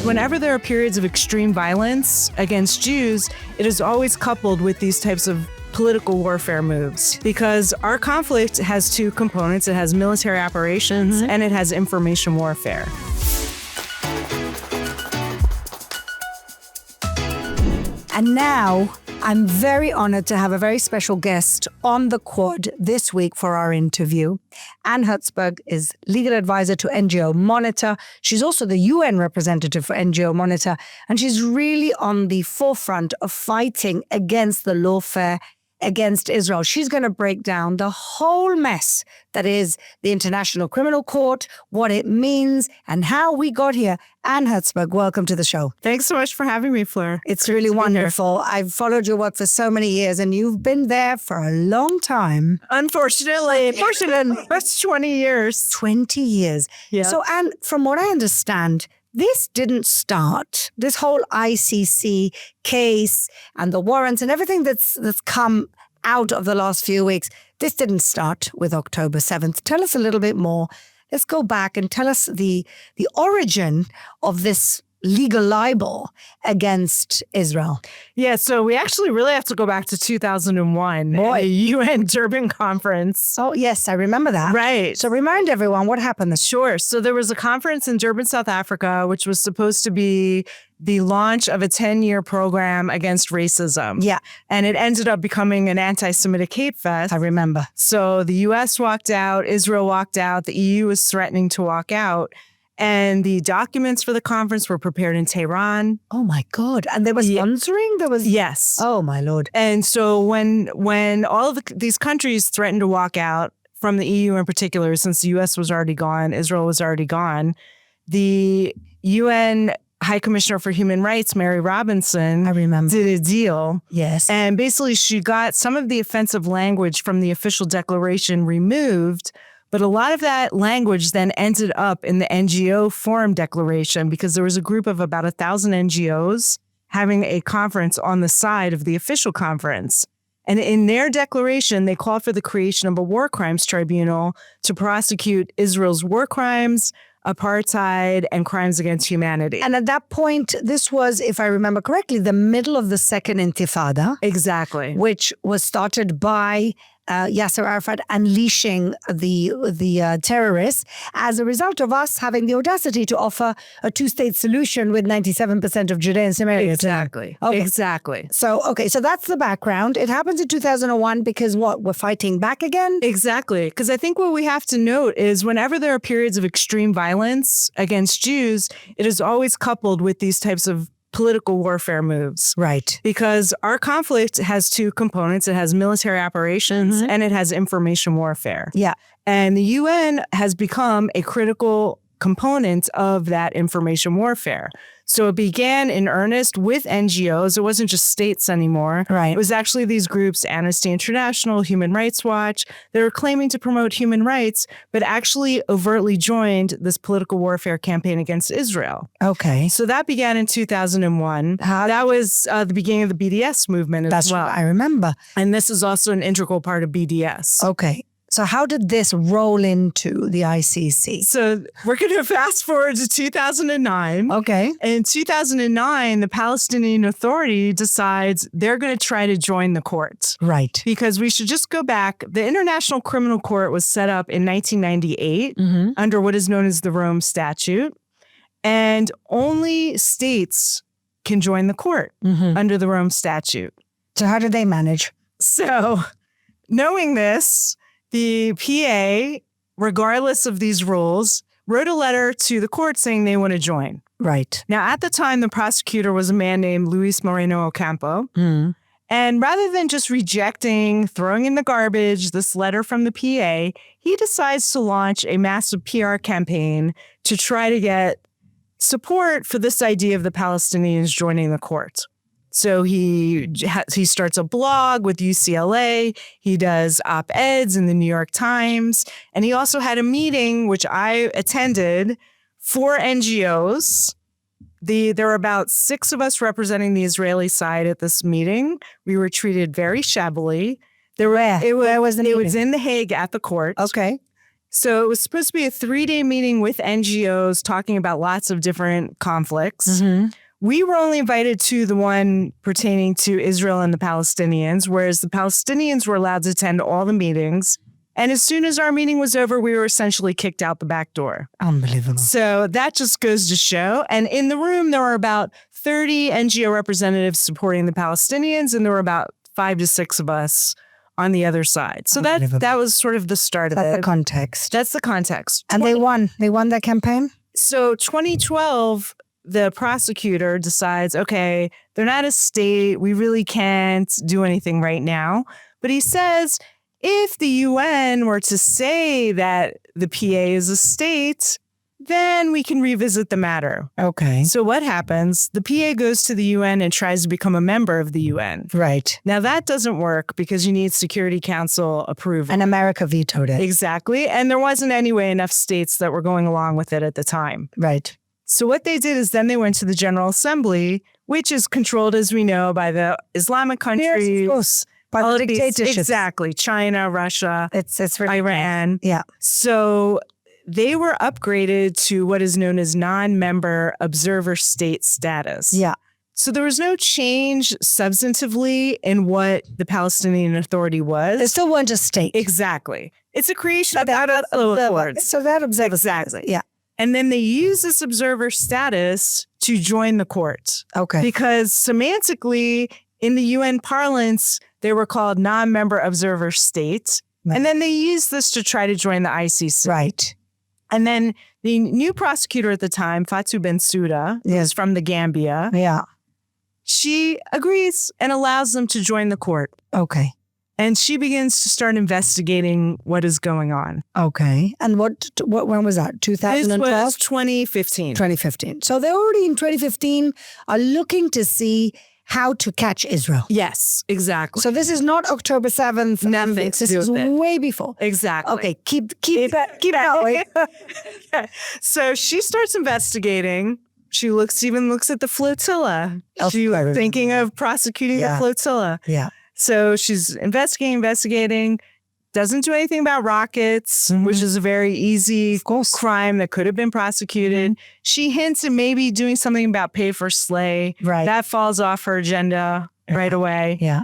Whenever there are periods of extreme violence against Jews, it is always coupled with these types of political warfare moves, because our conflict has two components. It has military operations and it has information warfare. And now I'm very honored to have a very special guest on the quad this week for our interview. Anne Herzberg is legal advisor to NGO Monitor. She's also the UN representative for NGO Monitor, and she's really on the forefront of fighting against the lawfare against Israel. She's going to break down the whole mess that is the International Criminal Court, what it means, and how we got here. Anne Herzberg, welcome to the show. Thanks so much for having me, Fleur. It's really wonderful. I've followed your work for so many years, and you've been there for a long time. Unfortunately, that's 20 years. 20 years. Yeah. So, Anne, from what I understand, this didn't start, this whole ICC case and the warrants and everything that's come out of the last few weeks, this didn't start with October 7th. Tell us a little bit more. Let's go back and tell us the origin of this legal libel against Israel. Yeah, so we actually really have to go back to 2001, the UN Durban conference. Oh, yes, I remember that. Right. So remind everyone what happened. Sure. So there was a conference in Durban, South Africa, which was supposed to be the launch of a 10-year program against racism. Yeah. And it ended up becoming an anti-Semitic hate fest. I remember. So the U.S. walked out, Israel walked out, the EU was threatening to walk out. And the documents for the conference were prepared in Tehran. Oh, my God. And there was sponsoring? There was... Yes. Oh, my Lord. And so when all of these countries threatened to walk out, from the EU in particular, since the U.S. was already gone, Israel was already gone, the UN High Commissioner for Human Rights, Mary Robinson, I remember, did a deal. Yes. And basically she got some of the offensive language from the official declaration removed, but a lot of that language then ended up in the NGO Forum Declaration, because there was a group of about 1,000 NGOs having a conference on the side of the official conference. And in their declaration, they called for the creation of a war crimes tribunal to prosecute Israel's war crimes, apartheid, and crimes against humanity. And at that point, this was, if I remember correctly, the middle of the Second Intifada. Exactly. Which was started by Yasser Arafat unleashing the terrorists as a result of us having the audacity to offer a two-state solution with 97% of Judea and Samaria. Exactly. Okay. Exactly. So that's the background. It happens in 2001 because what? We're fighting back again? Exactly. Because I think what we have to note is whenever there are periods of extreme violence against Jews, it is always coupled with these types of political warfare moves. Right. Because our conflict has two components. It has military operations and it has information warfare. Yeah. And the UN has become a critical component of that information warfare. So it began in earnest with NGOs. It wasn't just states anymore. Right. It was actually these groups, Amnesty International, Human Rights Watch, that were claiming to promote human rights, but actually overtly joined this political warfare campaign against Israel. Okay. So that began in 2001. That was the beginning of the BDS movement as That's well. what I remember. And this is also an integral part of BDS. Okay. So how did this roll into the ICC? So we're going to fast forward to 2009. Okay. In 2009, the Palestinian Authority decides they're going to try to join the court. Right. Because we should just go back. The International Criminal Court was set up in 1998 under what is known as the Rome Statute. And only states can join the court under the Rome Statute. So how did they manage? So knowing this, the PA, regardless of these rules, wrote a letter to the court saying they want to join. Right. Now, at the time, the prosecutor was a man named Luis Moreno Ocampo. And rather than just rejecting, throwing in the garbage this letter from the PA, he decides to launch a massive PR campaign to try to get support for this idea of the Palestinians joining the court. So he starts a blog with UCLA. He does op-eds in the New York Times. And he also had a meeting, which I attended, for NGOs. There were about 6 of us representing the Israeli side at this meeting. We were treated very shabbily. Where was the meeting? It was in The Hague at the court. Okay. So it was supposed to be a 3-day meeting with NGOs talking about lots of different conflicts. We were only invited to the one pertaining to Israel and the Palestinians, whereas the Palestinians were allowed to attend all the meetings. And as soon as our meeting was over, we were essentially kicked out the back door. Unbelievable. So that just goes to show. And in the room, there were about 30 NGO representatives supporting the Palestinians, and there were about 5 to 6 of us on the other side. So that was sort of the start of it. That's the context. That's the context. And they won. They won their campaign? So 2012, the prosecutor decides, okay, they're not a state. We really can't do anything right now. But he says, if the UN were to say that the PA is a state, then we can revisit the matter. Okay. So what happens? The PA goes to the UN and tries to become a member of the UN. Right. Now, that doesn't work because you need Security Council approval. And America vetoed it. Exactly. And there wasn't anyway enough states that were going along with it at the time. Right. So what they did is then they went to the General Assembly, which is controlled, as we know, by the Islamic countries. Yes, of course. By the dictatorships. Exactly. China, Russia, It's Iran. Yeah. So they were upgraded to what is known as non-member observer state status. Yeah. So there was no change substantively in what the Palestinian Authority was. They still weren't a state. Exactly. It's a creation of accords. So that Exactly. Yeah. And then they use this observer status to join the court. Okay. Because semantically, in the UN parlance, they were called non-member observer states. Right. And then they used this to try to join the ICC. Right. And then the new prosecutor at the time, Fatou Bensouda, who's from the Gambia, Yeah. she agrees and allows them to join the court. Okay. And she begins to start investigating what is going on. Okay. And when was that? 2012? This was 2015. 2015. So they already in 2015 are looking to see how to catch Israel. Yes, exactly. So this is not October 7th. Nothing to This do is with it. way before. Exactly. Okay. Keep going. So she starts investigating. She even looks at the flotilla. She was thinking of prosecuting the flotilla. Yeah. So she's investigating, doesn't do anything about rockets, which is a very easy crime that could have been prosecuted. She hints at maybe doing something about pay for slay. Right. That falls off her agenda right away. Yeah.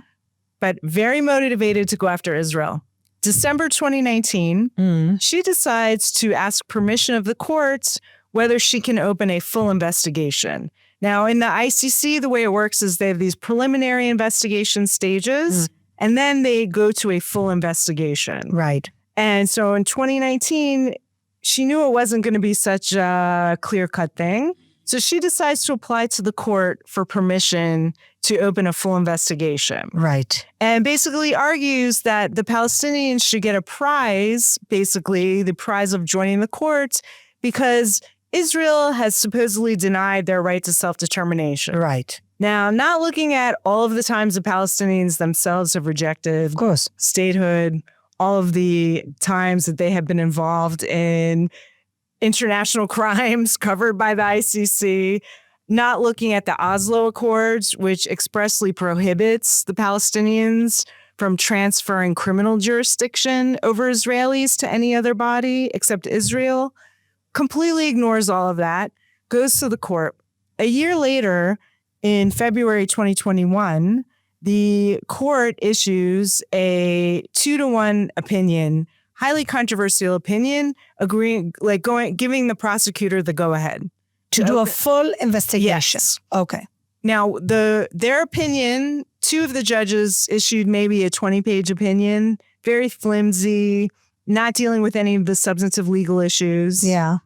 But very motivated to go after Israel. December 2019, she decides to ask permission of the court whether she can open a full investigation. Now, in the ICC, the way it works is they have these preliminary investigation stages, and then they go to a full investigation. Right. And so in 2019, she knew it wasn't going to be such a clear-cut thing. So she decides to apply to the court for permission to open a full investigation. Right. And basically argues that the Palestinians should get a prize, basically the prize of joining the court, because Israel has supposedly denied their right to self-determination. Right. Now, not looking at all of the times the Palestinians themselves have rejected statehood, all of the times that they have been involved in international crimes covered by the ICC, not looking at the Oslo Accords, which expressly prohibits the Palestinians from transferring criminal jurisdiction over Israelis to any other body except Israel, completely ignores all of that, goes to the court. A year later, in February 2021, the court issues a 2-to-1 opinion, highly controversial opinion, giving the prosecutor the go-ahead. To do a full investigation. Yes. Okay. Now, their opinion, 2 of the judges issued maybe a 20-page opinion, very flimsy, not dealing with any of the substantive legal issues. Yeah.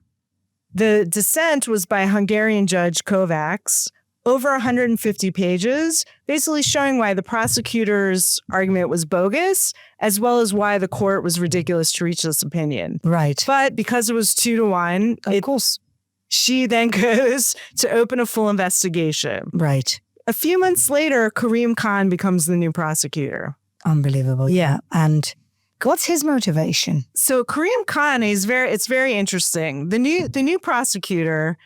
The dissent was by Hungarian judge Kovacs, over 150 pages, basically showing why the prosecutor's argument was bogus, as well as why the court was ridiculous to reach this opinion. Right. But because it was 2-to-1, of course, she then goes to open a full investigation. Right. A few months later, Karim Khan becomes the new prosecutor. Unbelievable. Yeah. And what's his motivation? So Karim Khan is it's very interesting. The new prosecutor,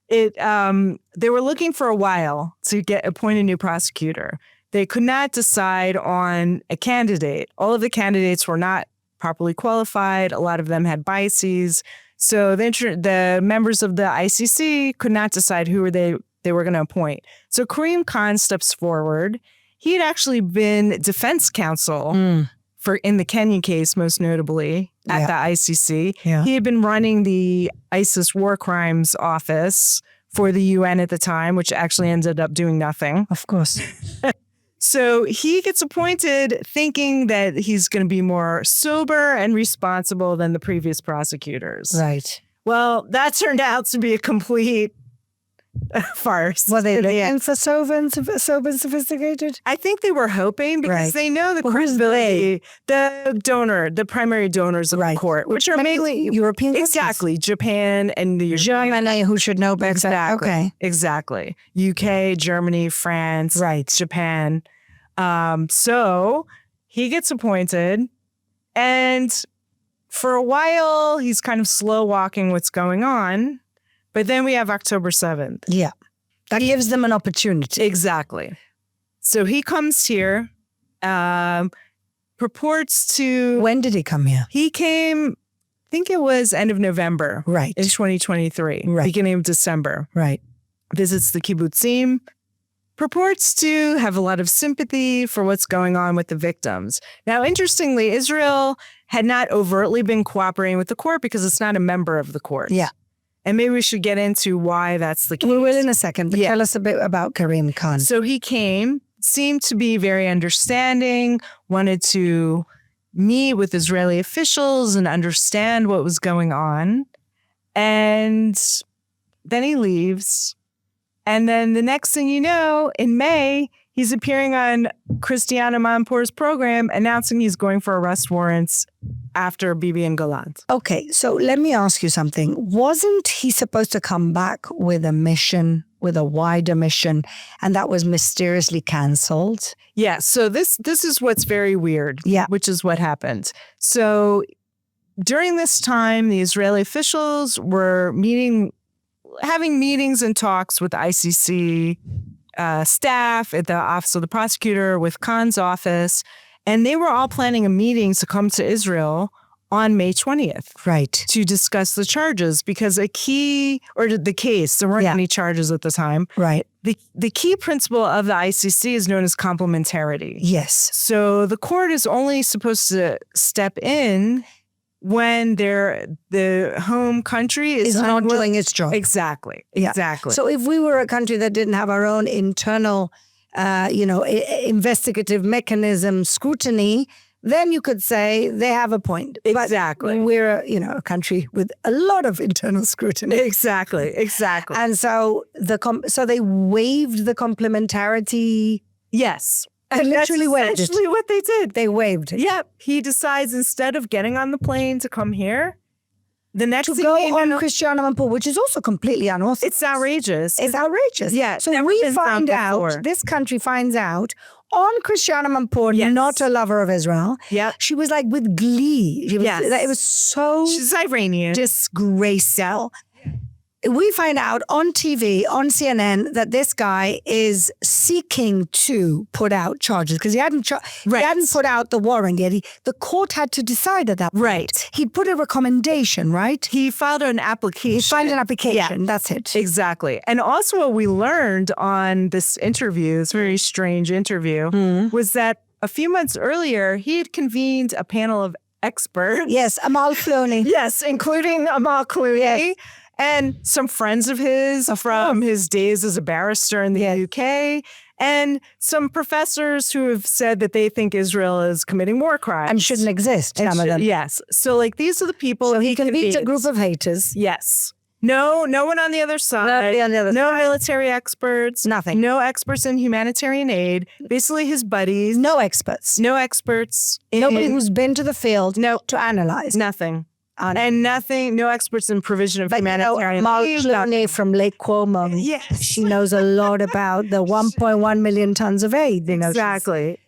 they were looking for a while to appoint a new prosecutor. They could not decide on a candidate. All of the candidates were not properly qualified. A lot of them had biases. So the members of the ICC could not decide who they were going to appoint. So Karim Khan steps forward. He had actually been defense counsel in the Kenyan case, most notably, at the ICC. Yeah. He had been running the ISIS war crimes office for the UN at the time, which actually ended up doing nothing. Of course. So he gets appointed thinking that he's going to be more sober and responsible than the previous prosecutors. Right. Well, that turned out to be a complete farce. Were they looking for sober and sophisticated? I think they were hoping because they know the credibility, the primary donors of the court, which are mainly European countries. Exactly. Japan and the Germany, who should know better. Exactly. Okay. Exactly. UK, Germany, France, Japan. So he gets appointed, and for a while he's kind of slow walking what's going on. But then we have October 7th. Yeah. That gives them an opportunity. Exactly. So he comes here, purports to... When did he come here? He came, I think it was end of November. Right. In 2023. Right. Beginning of December. Right. Visits the kibbutzim. Purports to have a lot of sympathy for what's going on with the victims. Now, interestingly, Israel had not overtly been cooperating with the court because it's not a member of the court. Yeah. And maybe we should get into why that's the case. We will in a second, but tell us a bit about Karim Khan. So he came, seemed to be very understanding, wanted to meet with Israeli officials and understand what was going on. And then he leaves. And then the next thing you know, in May, he's appearing on Christiane Amanpour's program announcing he's going for arrest warrants after Bibi and Gallant. Okay, so let me ask you something. Wasn't he supposed to come back with a mission, with a wider mission, and that was mysteriously canceled? Yeah, so this is what's very weird, which is what happened. So during this time, the Israeli officials were having meetings and talks with the ICC staff at the Office of the Prosecutor, with Khan's office, and they were all planning a meeting to come to Israel on May 20th. Right. To discuss the charges, because the case, there weren't any charges at the time. Right. The key principle of the ICC is known as complementarity. Yes. So the court is only supposed to step in when the home country is not doing its job. Exactly. Yeah. Exactly. So if we were a country that didn't have our own internal, investigative mechanism scrutiny, then you could say they have a point. Exactly. But we're, a country with a lot of internal scrutiny. Exactly. Exactly. And so so they waived the complementarity. Yes. And literally waived it. Essentially what they did. They waived it. Yep. He decides, instead of getting on the plane to come here, the next to thing go you on know, Christiane Amanpour, which is also completely unorthodox. It's outrageous. It's outrageous. Yeah. So we find out, this country finds out on Christiane Amanpour, not a lover of Israel. Yeah. She was like with glee. It was so She's Iranian. disgraceful. We find out on TV, on CNN, that this guy is seeking to put out charges because he hadn't put out the warrant yet. The court had to decide at that point. Right. He'd put a recommendation, right? He filed an application. He filed an application. Yeah. That's it. Exactly. And also what we learned on this interview, this very strange interview, was that a few months earlier, he had convened a panel of experts. Yes, Amal Clooney. Yes, including Amal Clooney. Yes. And some friends of his from his days as a barrister in the UK, and some professors who have said that they think Israel is committing war crimes. And shouldn't exist, some of them. Yes. So these are the people. So he convenes a group of haters. Yes. No one on the other side. No military experts. Nothing. No experts in humanitarian aid. Basically his buddies. No experts. Nobody who's been to the field to analyze. Nothing. And no experts in provision of humanitarian aid. Clooney from Lake Como. Yes. She knows a lot about the 1.1 million tons of aid. Exactly.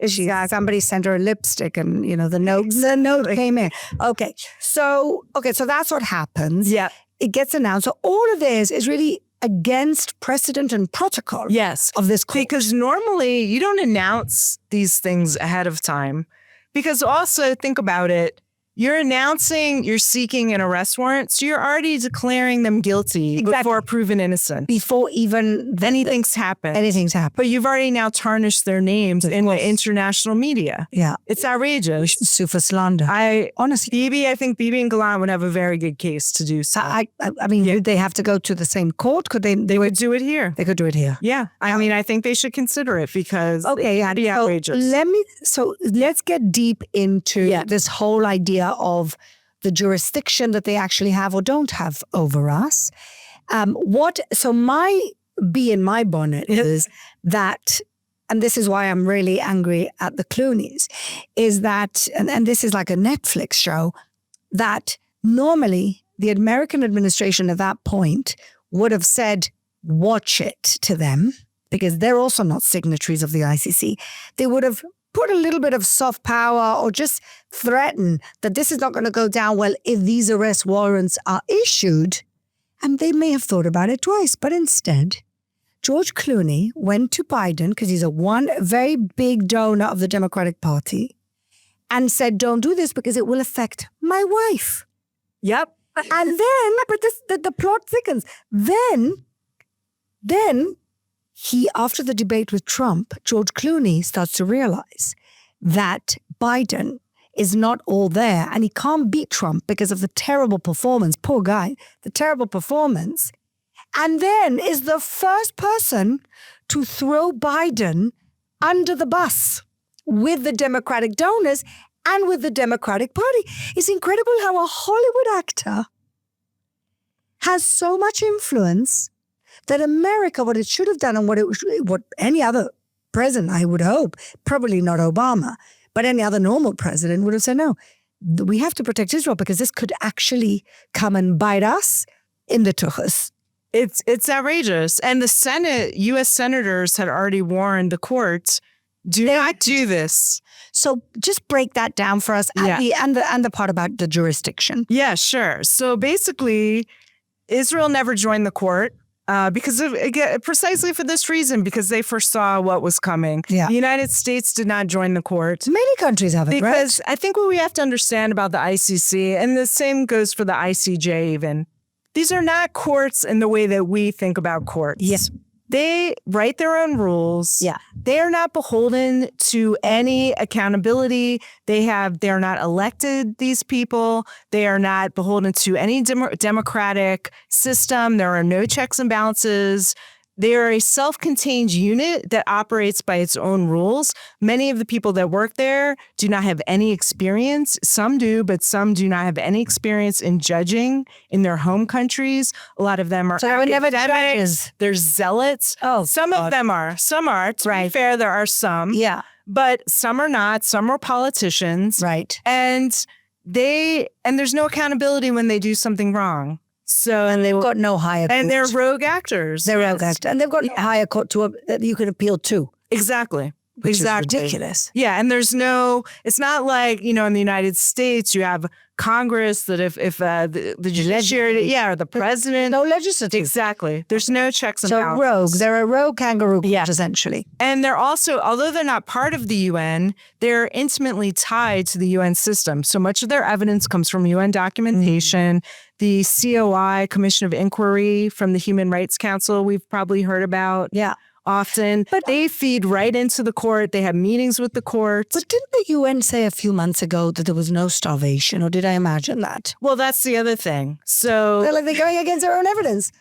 Somebody sent her a lipstick and, the note came in. Okay. So that's what happens. Yeah. It gets announced. So all of this is really against precedent and protocol. Yes. Of this court. Because normally you don't announce these things ahead of time. Because also, think about it, You're announcing you're seeking an arrest warrant, so you're already declaring them guilty before proven innocent. Before even anything's happened. Anything's happened. But you've already now tarnished their names in the international media. Yeah. It's outrageous. Sue for slander. I think Bibi and Gallant would have a very good case to do so. I mean, would they have to go to the same court? Could they? They would do it here. They could do it here. Yeah. I think they should consider it because it'd be outrageous. So let's get deep into this whole idea of the jurisdiction that they actually have or don't have over us. So my bee in my bonnet is that, and this is why I'm really angry at the Clooneys, is that, and this is like a Netflix show, that normally the American administration at that point would have said, watch it to them, because they're also not signatories of the ICC. They would have put a little bit of soft power or just threaten that this is not going to go down well if these arrest warrants are issued. And they may have thought about it twice. But instead, George Clooney went to Biden, because he's one very big donor of the Democratic Party, and said, don't do this because it will affect my wife. Yep. And then, but the plot thickens. Then he, after the debate with Trump, George Clooney starts to realize that Biden is not all there and he can't beat Trump because of the terrible performance. Poor guy, the terrible performance. And then is the first person to throw Biden under the bus with the Democratic donors and with the Democratic Party. It's incredible how a Hollywood actor has so much influence that America, what it should have done and what any other president, I would hope, probably not Obama, but any other normal president would have said, no, we have to protect Israel because this could actually come and bite us in the tuchus. It's outrageous. And the Senate, U.S. senators had already warned the courts, do not do this. So just break that down for us and the part about the jurisdiction. Yeah, sure. So basically, Israel never joined the court. Precisely for this reason, because they foresaw what was coming. Yeah. The United States did not join the court. Many countries have it, because right? I think what we have to understand about the ICC, and the same goes for the ICJ even, these are not courts in the way that we think about courts. Yes. They write their own rules. Yeah. They are not beholden to any accountability. They're not elected, these people. They are not beholden to any democratic system. There are no checks and balances. They are a self-contained unit that operates by its own rules. Many of the people that work there do not have any experience. Some do, but some do not have any experience in judging in their home countries. A lot of them are academics. They're zealots. Oh, some of them are. Some are. To be fair, there are some. Yeah. But some are not. Some are politicians. Right. And there's no accountability when they do something wrong. So, and they've got no higher court. And they're rogue actors. They're rogue actors. And they've got no higher court that you can appeal to. Exactly. Which is ridiculous. Yeah. And it's not like, in the United States, you have Congress that if the judiciary, or the president. No legislative. Exactly. There's no checks and balances. So rogue. They're a rogue kangaroo court, essentially. And they're also, although they're not part of the UN, they're intimately tied to the UN system. So much of their evidence comes from UN documentation. The COI, Commission of Inquiry from the Human Rights Council, we've probably heard about. Yeah. Often, but they feed right into the court. They have meetings with the court. But didn't the UN say a few months ago that there was no starvation, or did I imagine that? Well, that's the other thing. So they're going against their own evidence.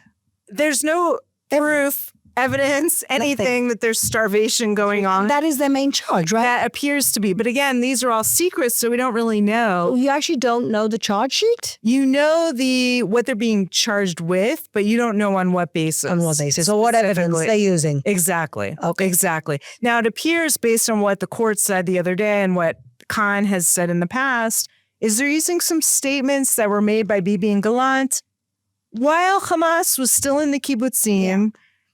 There's no proof, evidence, anything that there's starvation going on. That is their main charge, right? That appears to be. But again, these are all secrets, so we don't really know. You actually don't know the charge sheet? You know what they're being charged with, but you don't know on what basis. On what basis, or what evidence they're using. Exactly. Okay. Exactly. Now, it appears, based on what the court said the other day and what Khan has said in the past, is they're using some statements that were made by Bibi and Gallant while Hamas was still in the kibbutzim.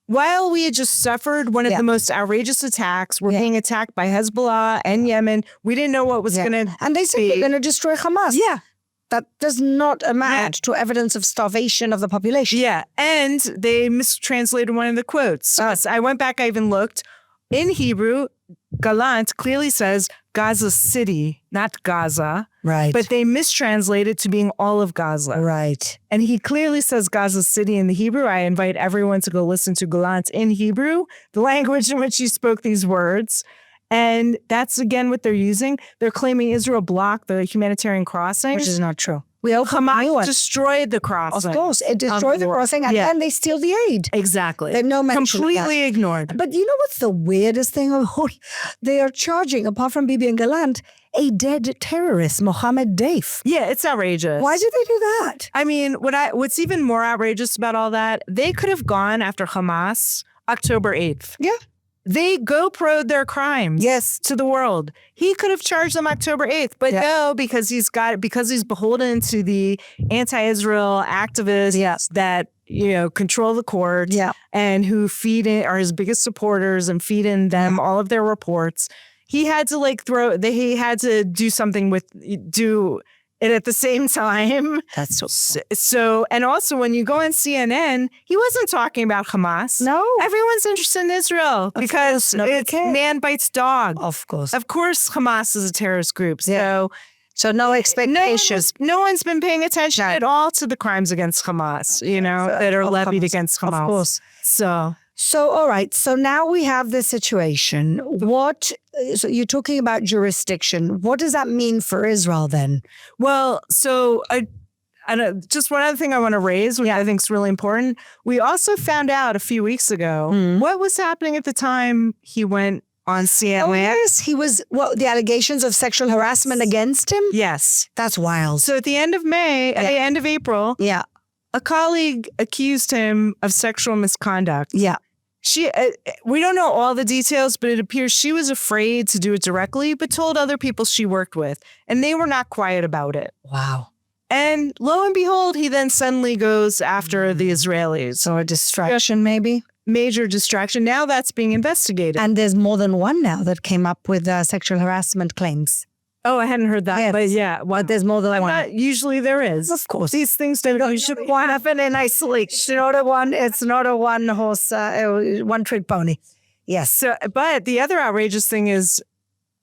While we had just suffered one of the most outrageous attacks, we're being attacked by Hezbollah and Yemen. We didn't know what was going to And they said they're going to destroy Hamas. Yeah. That does not amount to evidence of starvation of the population. Yeah. And they mistranslated one of the quotes. I went back, I even looked. In Hebrew, Gallant clearly says Gaza City, not Gaza. Right. But they mistranslate it to being all of Gaza. Right. And he clearly says Gaza City in the Hebrew. I invite everyone to go listen to Gallant in Hebrew, the language in which he spoke these words. And that's, again, what they're using. They're claiming Israel blocked the humanitarian crossing. Which is not true. We opened Hamas destroyed the crossing. Of course. It destroyed the crossing and then they steal the aid. Exactly. They've no mention completely ignored. But you know what's the weirdest thing of all? They are charging, apart from Bibi and Gallant, a dead terrorist, Mohammed Daif. Yeah, it's outrageous. Why did they do that? I mean, what's even more outrageous about all that, they could have gone after Hamas October 8th. Yeah. They GoPro'd their crimes to the world. He could have charged them October 8th, but no, because he's beholden to the anti-Israel activists that, control the court and who feed in, are his biggest supporters and feed in them all of their reports. He had to he had to do something do it at the same time. That's so. And also, when you go on CNN, he wasn't talking about Hamas. No. Everyone's interested in Israel because it's man bites dog. Of course. Of course, Hamas is a terrorist group. So no expectations. No one's been paying attention at all to the crimes against Hamas, that are levied against Hamas. Of course. So, all right. So now we have this situation. So you're talking about jurisdiction. What does that mean for Israel then? Well, so just one other thing I want to raise, which I think is really important. We also found out a few weeks ago what was happening at the time he went on CNN. Oh, yes. He was, the allegations of sexual harassment against him? Yes. That's wild. So at the end of the end of April, a colleague accused him of sexual misconduct. Yeah. We don't know all the details, but it appears she was afraid to do it directly, but told other people she worked with, and they were not quiet about it. Wow. And lo and behold, he then suddenly goes after the Israelis. So a distraction, maybe? Major distraction. Now that's being investigated. And there's more than one now that came up with sexual harassment claims. Oh, I hadn't heard that. Yes. But yeah. Well, there's more than one. Usually there is. Of course. These things don't happen in isolation. It's not a one-horse, one-trick pony. Yes. So, but the other outrageous thing is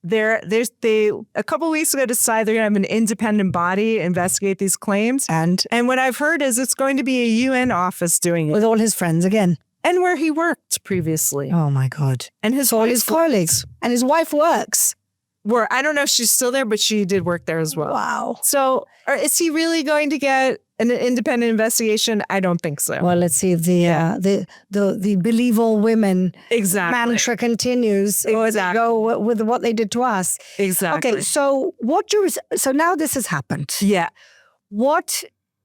they a couple of weeks ago decided they're going to have an independent body investigate these claims. And what I've heard is it's going to be a UN office doing it. With all his friends again. And where he worked previously. Oh, my God. And his colleagues. And his wife works. I don't know if she's still there, but she did work there as well. Wow. So is he really going to get an independent investigation? I don't think so. Well, let's see if the believe all women mantra continues. Exactly. Go with what they did to us. Exactly. Okay, so so now this has happened. Yeah. What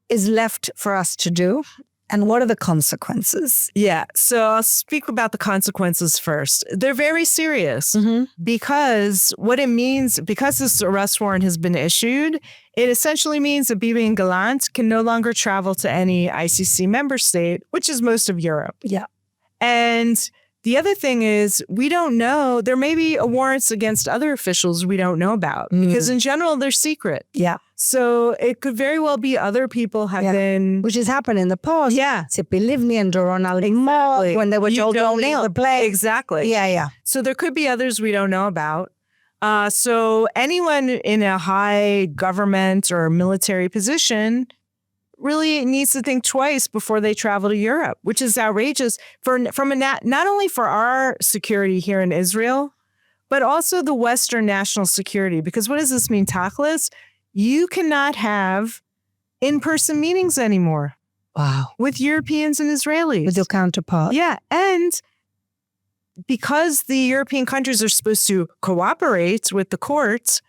is left for us to do? And what are the consequences? Yeah. So I'll speak about the consequences first. They're very serious because what it means, because this arrest warrant has been issued, it essentially means that Bibi and Gallant can no longer travel to any ICC member state, which is most of Europe. Yeah. And the other thing is, we don't know, there may be warrants against other officials we don't know about because in general, they're secret. Yeah. So it could very well be other people have been... Which has happened in the past. Yeah. Tzipi Livni and Doron Al-Limor when they were told don't leave the place. Exactly. Yeah. So there could be others we don't know about. So anyone in a high government or military position really needs to think twice before they travel to Europe, which is outrageous not only for our security here in Israel, but also the Western national security. Because what does this mean, Tachlis? You cannot have in-person meetings anymore. Wow. With Europeans and Israelis. With your counterpart. Yeah. And because the European countries are supposed to cooperate with the courts,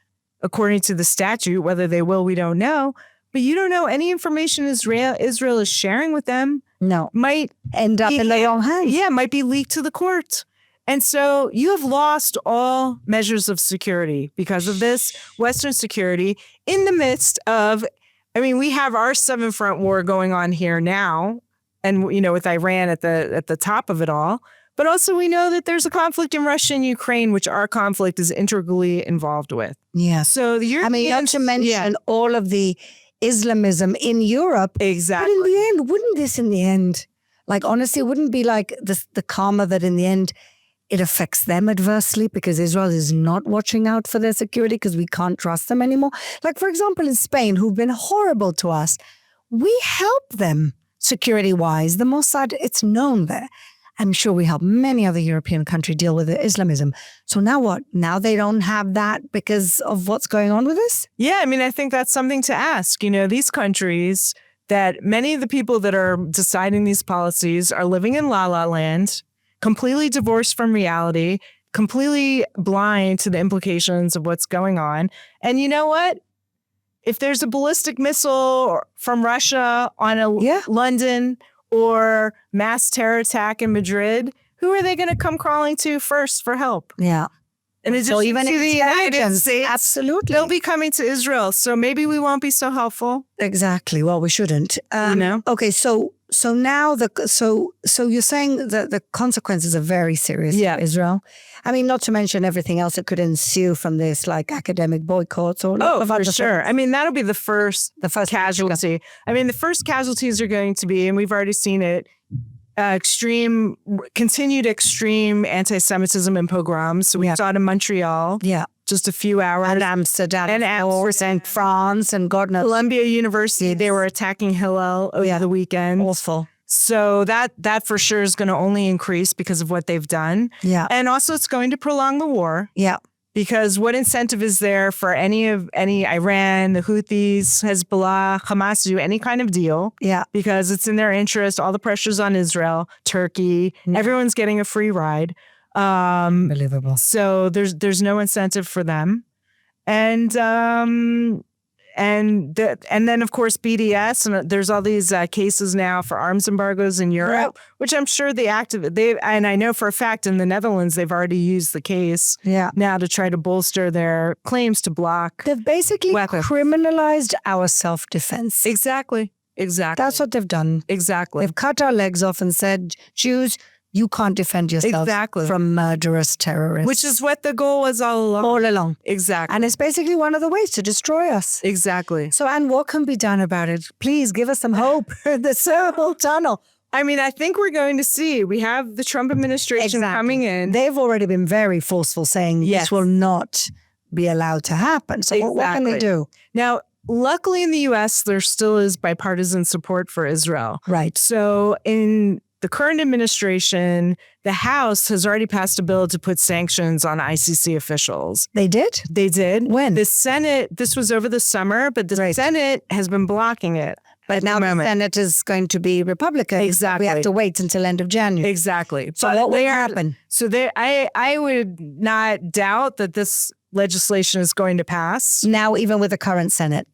according to the statute, whether they will, we don't know. But you don't know any information Israel is sharing with them. No. Might end up in their own hands. Yeah, might be leaked to the court. And so you have lost all measures of security because of this Western security in the midst of, we have our seven front war going on here now. And, with Iran at the top of it all. But also we know that there's a conflict in Russia and Ukraine, which our conflict is integrally involved with. Yeah. So the Europeans... not to mention all of the Islamism in Europe. Exactly. But in the end, honestly, wouldn't be like the karma that in the end it affects them adversely because Israel is not watching out for their security because we can't trust them anymore. Like, for example, in Spain, who've been horrible to us, we help them security-wise. The Mossad, it's known there. I'm sure we help many other European countries deal with Islamism. So now what? Now they don't have that because of what's going on with this? Yeah, I mean, I think that's something to ask. You know, these countries that many of the people that are deciding these policies are living in la-la land, completely divorced from reality, completely blind to the implications of what's going on. And you know what? If there's a ballistic missile from Russia on London or mass terror attack in Madrid, who are they going to come crawling to first for help? Yeah. And it's so even to the United States, absolutely, they'll be coming to Israel. So maybe we won't be so helpful. Exactly. Well, we shouldn't. Okay. So now so you're saying that the consequences are very serious for Israel. I mean, not to mention everything else that could ensue from this, like academic boycotts or for sure. I mean, that'll be the first casualty. I mean, the first casualties are going to be, and we've already seen it, continued extreme anti-Semitism and pogroms. So we saw it in Montreal. Yeah. Just a few hours. And Amsterdam. And France and God knows. Columbia University, they were attacking Hillel over the weekend. Awful. So that for sure is going to only increase because of what they've done. Yeah. And also it's going to prolong the war. Yeah. Because what incentive is there for any Iran, the Houthis, Hezbollah, Hamas to do any kind of deal? Yeah. Because it's in their interest. All the pressure's on Israel, Turkey. Everyone's getting a free ride. Unbelievable. So there's no incentive for them. And then of course BDS, and there's all these cases now for arms embargoes in Europe, which I'm sure and I know for a fact in the Netherlands they've already used the case now to try to bolster their claims to block. They've basically criminalized our self-defense. Exactly. That's what they've done. Exactly. They've cut our legs off and said, Jews, you can't defend yourself from murderous terrorists. Which is what the goal was all along. All along. Exactly. And it's basically one of the ways to destroy us. Exactly. So, Anne, what can be done about it? Please give us some hope. The cerebral tunnel. I mean, I think we're going to see. We have the Trump administration coming in. They've already been very forceful saying this will not be allowed to happen. So what can they do? Now, luckily in the U.S., there still is bipartisan support for Israel. Right. So in the current administration, the House has already passed a bill to put sanctions on ICC officials. They did? They did. When? The Senate, this was over the summer, but the Senate has been blocking it. But now the Senate is going to be Republican. Exactly. We have to wait until end of January. Exactly. So what will happen? So I would not doubt that this legislation is going to pass. Now, even with the current Senate?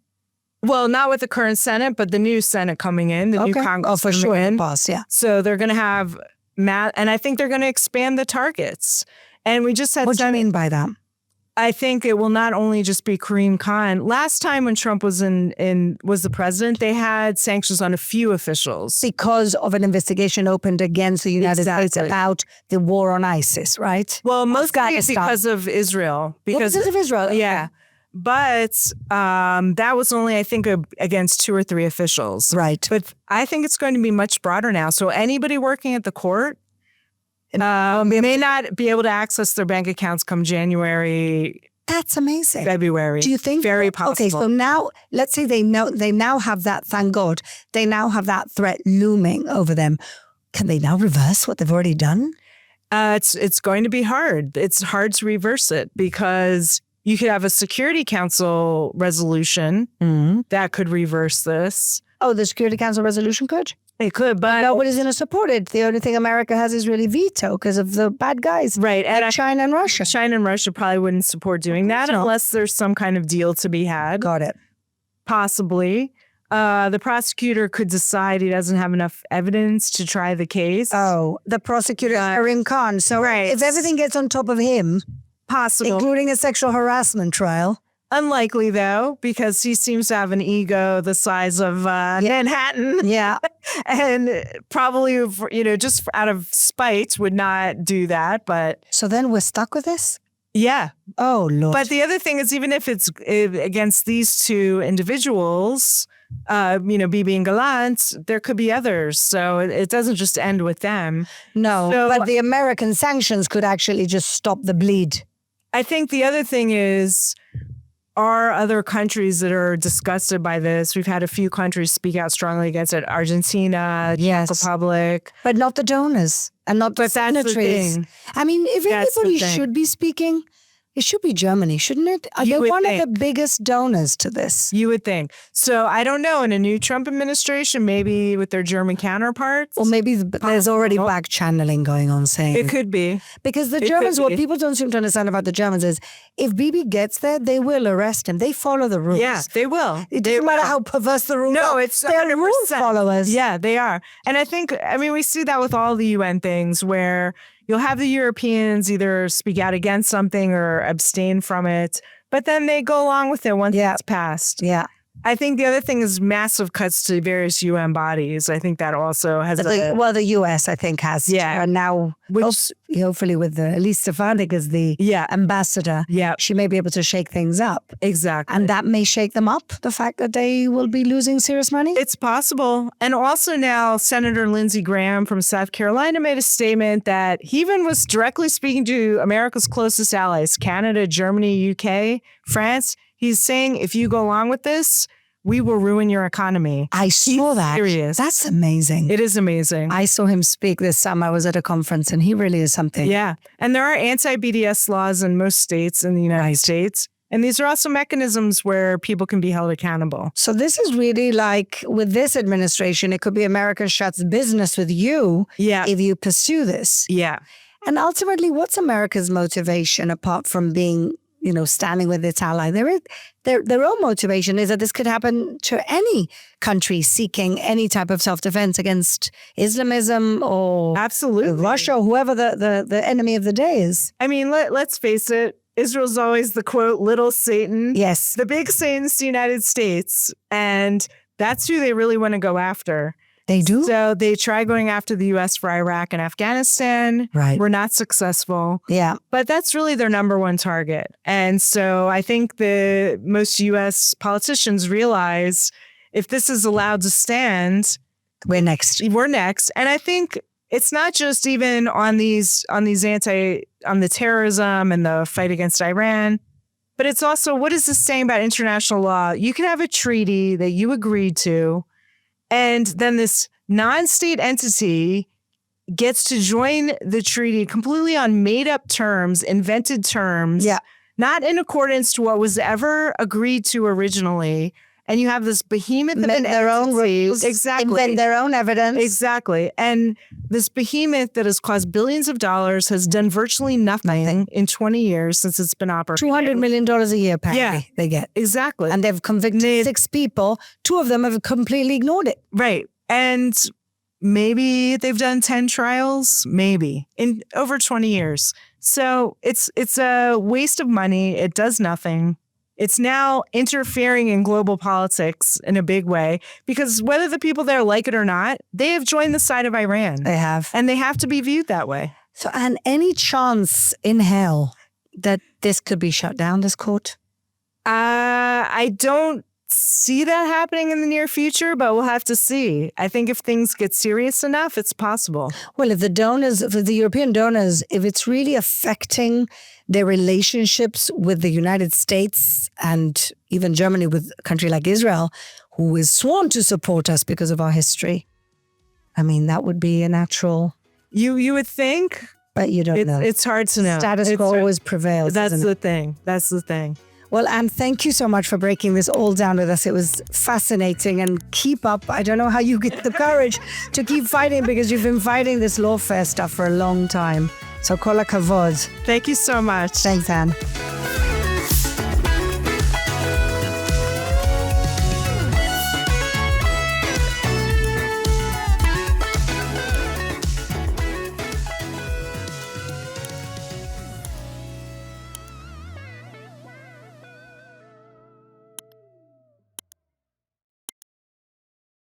Well, not with the current Senate, but the new Senate coming in, the new Congress for sure. in. Pass, So they're going to have, and I think they're going to expand the targets. And we just had. What do you mean by that? I think it will not only just be Kareem Khan. Last time when Trump was was the president, they had sanctions on a few officials. Because of an investigation opened against the United States about the war on ISIS, right? Well, mostly because of Israel. Because of Israel? Yeah. But that was only, I think, against 2 or 3 officials. Right. But I think it's going to be much broader now. So anybody working at the court may not be able to access their bank accounts come January. That's amazing. February. Do you think? Very possible. Okay, so now, let's say they now have that, thank God, they now have that threat looming over them. Can they now reverse what they've already done? It's going to be hard. It's hard to reverse it because you could have a Security Council resolution that could reverse this. Oh, the Security Council resolution could? It could, but nobody's going to support it. The only thing America has is really veto because of the bad guys. Right. And China and Russia. China and Russia probably wouldn't support doing that unless there's some kind of deal to be had. Got it. Possibly. The prosecutor could decide he doesn't have enough evidence to try the case. Oh, the prosecutor, Kareem Khan. So if everything gets on top of him, possible, including a sexual harassment trial. Unlikely, though, because he seems to have an ego the size of Manhattan. Yeah. And probably, just out of spite would not do that. But so then we're stuck with this? Yeah. Oh, Lord. But the other thing is, even if it's against these 2 individuals, Bibi and Gallant, there could be others. So it doesn't just end with them. No, So- but the American sanctions could actually just stop the bleed. I think the other thing is, are other countries that are disgusted by this? We've had a few countries speak out strongly against it. Argentina, Yes. Czech Republic. But not the donors and not the But that's the signatories. thing. I mean, if That's the anybody thing. should be speaking, it should be Germany, shouldn't it? You They're would one of think. the biggest donors to this. You would think. So I don't know. In a new Trump administration, maybe with their German counterparts, Or maybe there's already back channeling going on saying. it could be. Because the It Germans, could what be. people don't seem to understand about the Germans is if Bibi gets there, they will arrest him. They follow the rules. Yeah, they will. It They doesn't matter will. how perverse the rules No, are. it's They're 100%. rule followers. Yeah, they are. And I think, we see that with all the UN things where you'll have the Europeans either speak out against something or abstain from it, but then they go along with it once it's passed. Yeah. I think the other thing is massive cuts to various UN bodies. I think that also has Well, the US, I think, has. Yeah. And now, Which- hopefully with Elise Stefanik as the ambassador, she may be able to shake things up. Exactly. And that may shake them up, the fact that they will be losing serious money. It's possible. And also now Senator Lindsey Graham from South Carolina made a statement that he even was directly speaking to America's closest allies, Canada, Germany, UK, France. He's saying, if you go along with this, we will ruin your economy. I saw that. Serious. That's amazing. It is amazing. I saw him speak this summer. I was at a conference and he really is something. Yeah. And there are anti-BDS laws in most states in the United States. And these are also mechanisms where people can be held accountable. So this is really like with this administration, it could be America shuts business with you if you pursue this. Yeah. And ultimately, what's America's motivation apart from being, standing with its ally? Their own motivation is that this could happen to any country seeking any type of self-defense against Islamism or Absolutely. Russia or whoever the enemy of the day is. I mean, let's face it. Israel's always the, quote, little Satan. Yes. The big Satan's the United States. And that's who they really want to go after. They do? So they try going after the U.S. for Iraq and Afghanistan. Right. We're not successful. Yeah. But that's really their number one target. And so I think most U.S. politicians realize if this is allowed to stand, we're next. We're next. And I think it's not just even on the terrorism and the fight against Iran, but it's also, what is this saying about international law? You can have a treaty that you agreed to, and then this non-state entity gets to join the treaty completely on made-up terms, invented terms, not in accordance to what was ever agreed to originally. And you have this behemoth of an their own rules, exactly, invent their own evidence, exactly, and this behemoth that has cost billions of dollars has done virtually nothing in 20 years since it's been operating. $200 million a year, apparently, they get. Exactly. And they've convicted 6 people. 2 of them have completely ignored it. Right. And maybe they've done 10 trials, maybe, in over 20 years. So it's a waste of money. It does nothing. It's now interfering in global politics in a big way because whether the people there like it or not, they have joined the side of Iran. They have. And they have to be viewed that way. So, and any chance in hell that this could be shut down, this court? I don't see that happening in the near future, but we'll have to see. I think if things get serious enough, it's possible. Well, if the European donors, if it's really affecting their relationships with the United States and even Germany with a country like Israel, who is sworn to support us because of our history, I mean, that would be a natural... You would think. But you don't know. It's hard to know. Status quo always prevails. That's the thing. That's the thing. Well, Anne, thank you so much for breaking this all down with us. It was fascinating, and keep up. I don't know how you get the courage to keep fighting because you've been fighting this lawfare stuff for a long time. So kol hakavod. Thank you so much. Thanks, Anne.